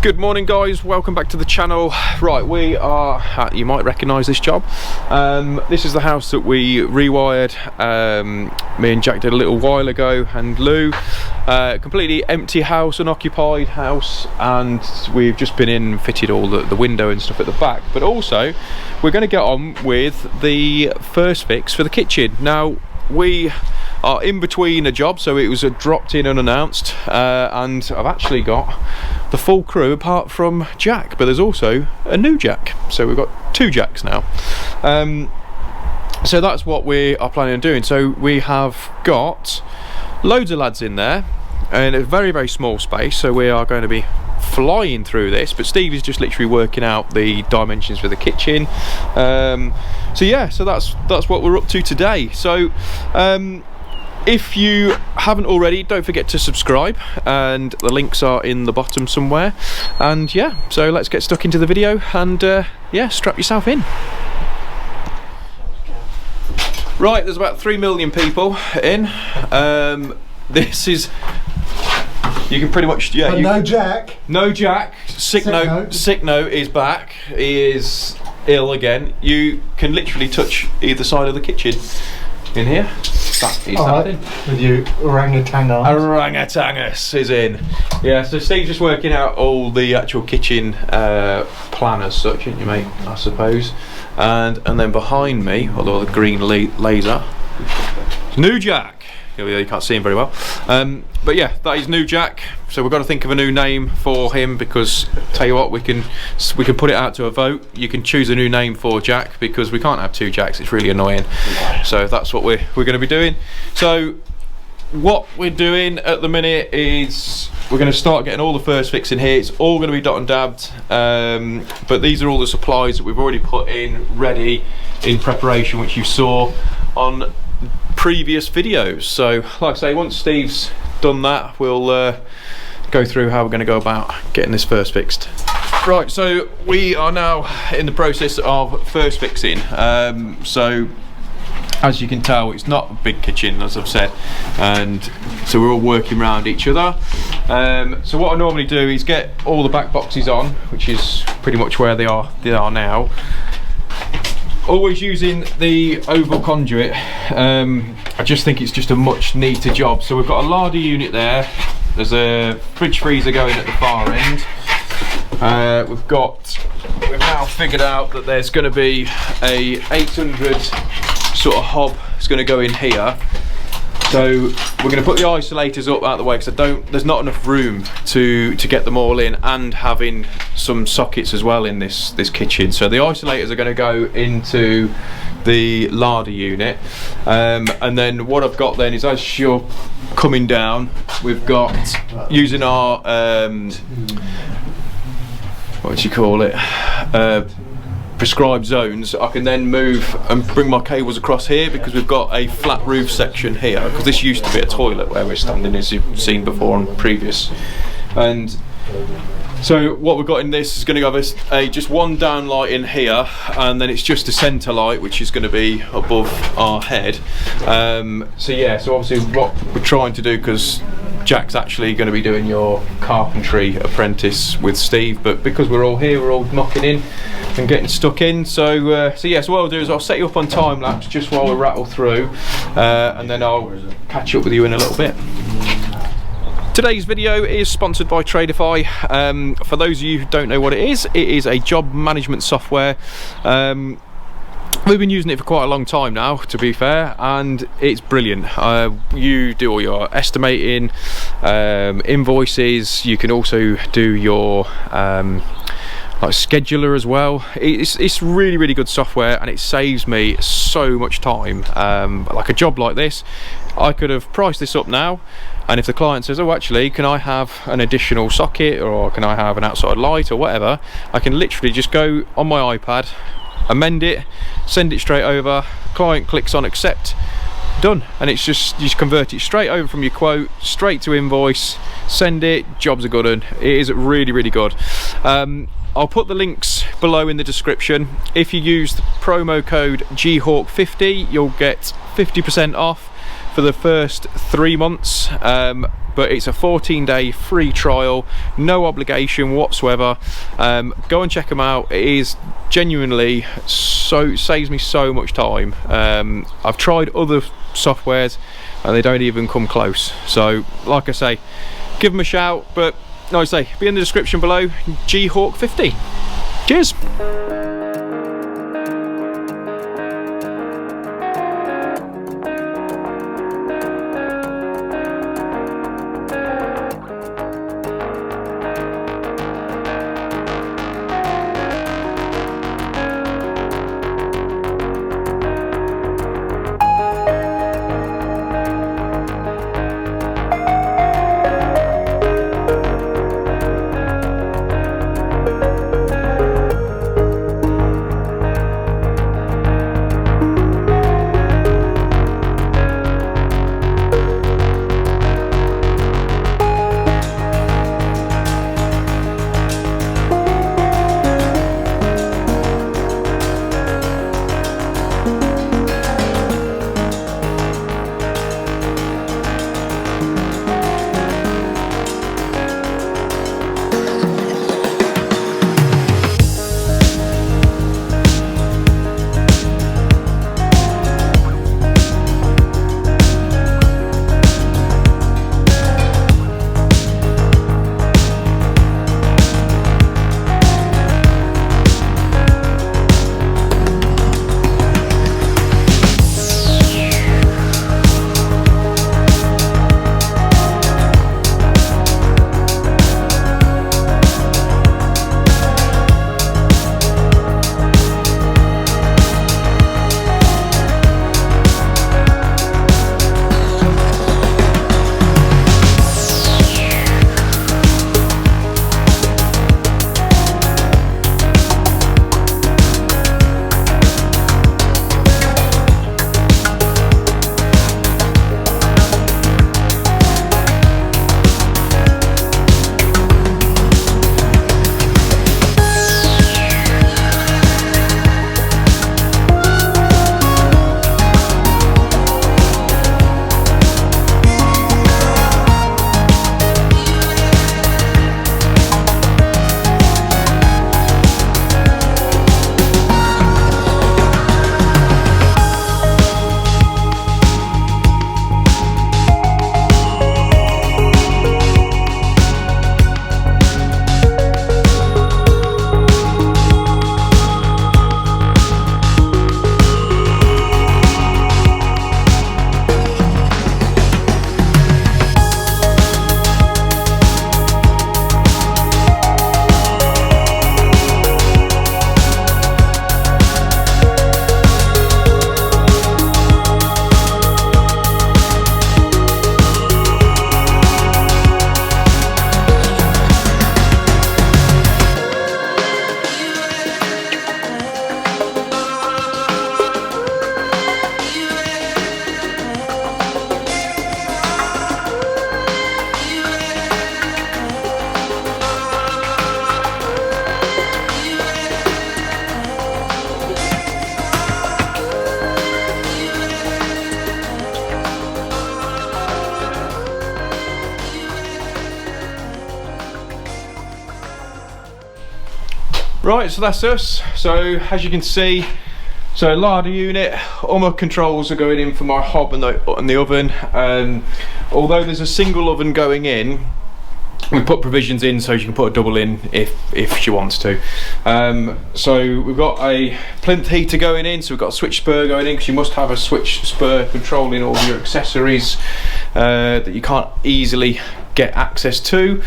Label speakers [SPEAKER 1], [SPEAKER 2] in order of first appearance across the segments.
[SPEAKER 1] Good morning guys, welcome back to the channel. Right, we are at, you might recognise this job. This is the house that we rewired, me and Jack did a little while ago, and Lou. Completely empty house, unoccupied house, and we've just been in and fitted all the window and stuff at the back. But also, we're going to get on with the first fix for the kitchen. Now, we are in between a job, so it was dropped in unannounced, and I've actually got the full crew apart from Jack, but there's also a new Jack, so we've got two Jacks now. So that's what we are planning on doing. So we have got loads of lads in there and a very, very small space, so we are going to be flying through this, but Steve is just literally working out the dimensions for the kitchen. So yeah, so that's what we're up to today. So if you haven't already, don't forget to subscribe, and the links are in the bottom somewhere. And yeah, so let's get stuck into the video, and yeah, strap yourself in. Right, there's about 3 million people in. This is, you can pretty much, yeah.
[SPEAKER 2] But no Jack.
[SPEAKER 1] No Jack. Sick note is back. He is ill again. You can literally touch either side of the kitchen in here. That is happening.
[SPEAKER 2] With you orangutan arms.
[SPEAKER 1] Orangutangus is in. Yeah, so Steve's just working out all the actual kitchen plan as such, aren't you, mate? I suppose. And then behind me, although the green laser, new Jack. You can't see him very well, but yeah, that is new Jack. So we've got to think of a new name for him, because tell you what, we can put it out to a vote. You can choose a new name for Jack, because we can't have two Jacks. It's really annoying. So that's what we're going to be doing. So what we're doing at the minute is we're going to start getting all the first fix in here. It's all going to be dot and dabbed, but these are all the supplies that we've already put in ready in preparation, which you saw on previous videos. So like I say, once Steve's done that, we'll go through how we're going to go about getting this first fixed. Right, so we are now in the process of first fixing. So as you can tell, it's not a big kitchen, as I've said, and so we're all working around each other. So what I normally do is get all the back boxes on, which is pretty much where they are now. Always using the oval conduit. I just think it's just a much neater job. So we've got a larder unit there. There's a fridge freezer going at the far end. We've now figured out that there's going to be a 800 sort of hob. It's going to go in here. So we're going to put the isolators up out of the way, because there's not enough room to get them all in, and having some sockets as well in this kitchen. So the isolators are going to go into the larder unit, and then what I've got then is, as you're coming down, we've got, using our what do you call it, prescribed zones, I can then move and bring my cables across here, because we've got a flat roof section here, because this used to be a toilet where we're standing, as you've seen before on previous. And so what we've got in this is going to have a just one down light in here, and then it's just a centre light which is going to be above our head. So yeah, so obviously what we're trying to do, because Jack's actually going to be doing your carpentry apprentice with Steve, but because we're all here, we're all knocking in and getting stuck in. So yeah, so what I'll do is I'll set you up on time lapse just while we rattle through, and then I'll catch up with you in a little bit. Today's video is sponsored by Tradify. For those of you who don't know what it is a job management software. We've been using it for quite a long time now, to be fair, and it's brilliant. You do all your estimating, invoices. You can also do your like scheduler as well. It's really, really good software, and it saves me so much time. Like a job like this, I could have priced this up now, and if the client says, oh actually, can I have an additional socket, or can I have an outside light, or whatever, I can literally just go on my iPad, amend it, send it straight over, client clicks on accept, done, and it's just, you just convert it straight over from your quote straight to invoice, send it, jobs are good, and it is really, really good. I'll put the links below in the description. If you use the promo code GHAWK50, you'll get 50% off for the first 3 months, but it's a 14-day free trial, no obligation whatsoever. Go and check them out. It is genuinely saves me so much time. I've tried other softwares and they don't even come close. So like I say, give them a shout, but like I say, be in the description below, GHawk50. Cheers. Right, so that's us. So as you can see, so larder unit, all my controls are going in for my hob and the oven. Although there's a single oven going in, we put provisions in so you can put a double in if she wants to. So we've got a plinth heater going in, so we've got a switch spur going in, because you must have a switch spur controlling all your accessories that you can't easily get access to.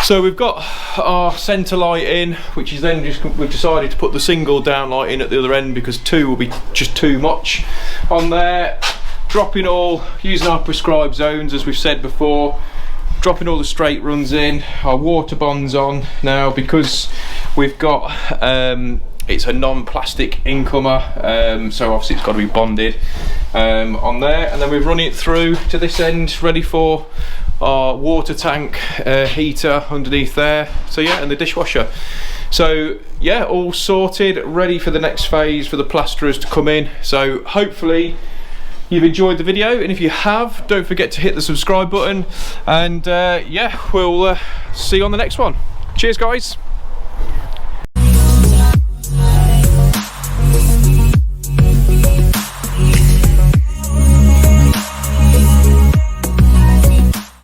[SPEAKER 1] So we've got our centre light in, which is then just, we've decided to put the single down light in at the other end because two will be just too much on there. Dropping all, using our prescribed zones as we've said before, dropping all the straight runs in, our water bonds on now because we've got, it's a non-plastic incomer, so obviously it's got to be bonded on there, and then we've run it through to this end ready for our water tank heater underneath there, so yeah, and the dishwasher. So yeah, all sorted, ready for the next phase for the plasterers to come in. So hopefully you've enjoyed the video, and if you have, don't forget to hit the subscribe button, and yeah, we'll see you on the next one. Cheers guys.